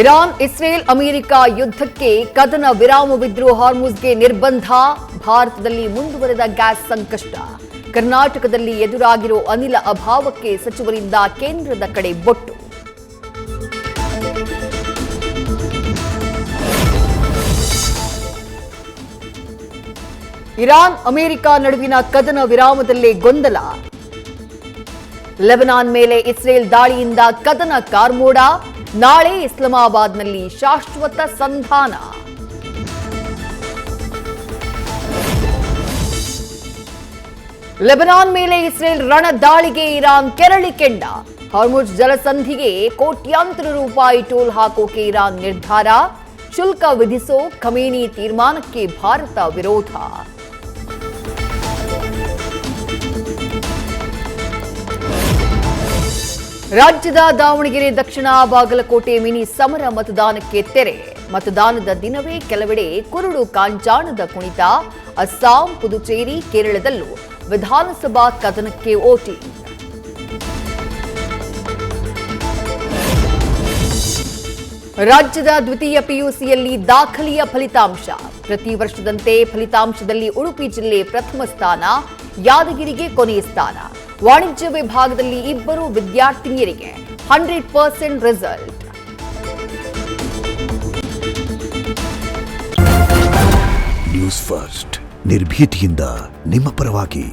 Iran Israel America ಯುದ್ಧಕ್ಕೆ ಕದನ ವಿರಾಮವಿದ್ರೂ ಹಾರ್ಮುಜ್ಗೆ ನಿರ್ಬಂಧ. ಭಾರತದಲ್ಲಿ ಮುಂದುವರೆದ ಗ್ಯಾಸ್ ಸಂಕಷ್ಟ. ಕರ್ನಾಟಕದಲ್ಲಿ ಎದುರಾಗಿರೋ ಅನಿಲ ಅಭಾವಕ್ಕೆ ಸಚಿವರಿಂದ ಕೇಂದ್ರದ ಕಡೆ ಬೊಟ್ಟು. ಇರಾನ್ ಅಮೆರಿಕ ನಡುವಿನ ಕದನ ವಿರಾಮದಲ್ಲೇ ಗೊಂದಲ. ಲೆಬನಾನ್ ಮೇಲೆ ಇಸ್ರೇಲ್ ದಾಳಿಯಿಂದ ಕದನ ಕಾರ್ಮೋಡ. ನಾಳೆ ಇಸ್ಲಾಮಾಬಾದ್ನಲ್ಲಿ ಶಾಶ್ವತ ಸಂಧಾನ. ಲೆಬನಾನ್ ಮೇಲೆ ಇಸ್ರೇಲ್ ರಣ ದಾಳಿಗೆ ಇರಾನ್ ಕೆರಳಿ ಕೆಂಡ. ಹಾರ್ಮುಜ್ ಜಲಸಂಧಿಗೆ ಕೋಟ್ಯಾಂತರ ರೂಪಾಯಿ ಟೋಲ್ ಹಾಕೋಕೆ ಇರಾನ್ ನಿರ್ಧಾರ. ಶುಲ್ಕ ವಿಧಿಸೋ ಖಮೇನಿ ತೀರ್ಮಾನಕ್ಕೆ ಭಾರತ ವಿರೋಧ. ರಾಜ್ಯದ ದಾವಣಗೆರೆ, ದಕ್ಷಿಣ ಬಾಗಲಕೋಟೆ ಮಿನಿ ಸಮರ ಮತದಾನಕ್ಕೆ ತೆರೆ. ಮತದಾನದ ದಿನವೇ ಕೆಲವೆಡೆ ಕುರುಡು ಕಾಂಚಾಣದ ಕುಣಿತ. ಅಸ್ಸಾಂ, ಪುದುಚೇರಿ, ಕೇರಳದಲ್ಲೂ ವಿಧಾನಸಭಾ ಕದನಕ್ಕೆ ವೋಟಿಂಗ್. ರಾಜ್ಯದ ದ್ವಿತೀಯ ಪಿಯುಸಿಯಲ್ಲಿ ದಾಖಲೆಯ ಫಲಿತಾಂಶ. ಪ್ರತಿ ವರ್ಷದಂತೆ ಫಲಿತಾಂಶದಲ್ಲಿ ಉಡುಪಿ ಜಿಲ್ಲೆ ಪ್ರಥಮ ಸ್ಥಾನ, ಯಾದಗಿರಿಗೆ ಕೊನೆಯ ಸ್ಥಾನ. ವಾಣಿಜ್ಯ ವಿಭಾಗದಲ್ಲಿ ಇಬ್ಬರು ವಿದ್ಯಾರ್ಥಿನಿಯರಿಗೆ 100% ರಿಸಲ್ಟ್. ನ್ಯೂಸ್ ಫಸ್ಟ್, ನಿರ್ಭೀತಿಯಿಂದ ನಿಮ್ಮ ಪರವಾಗಿ.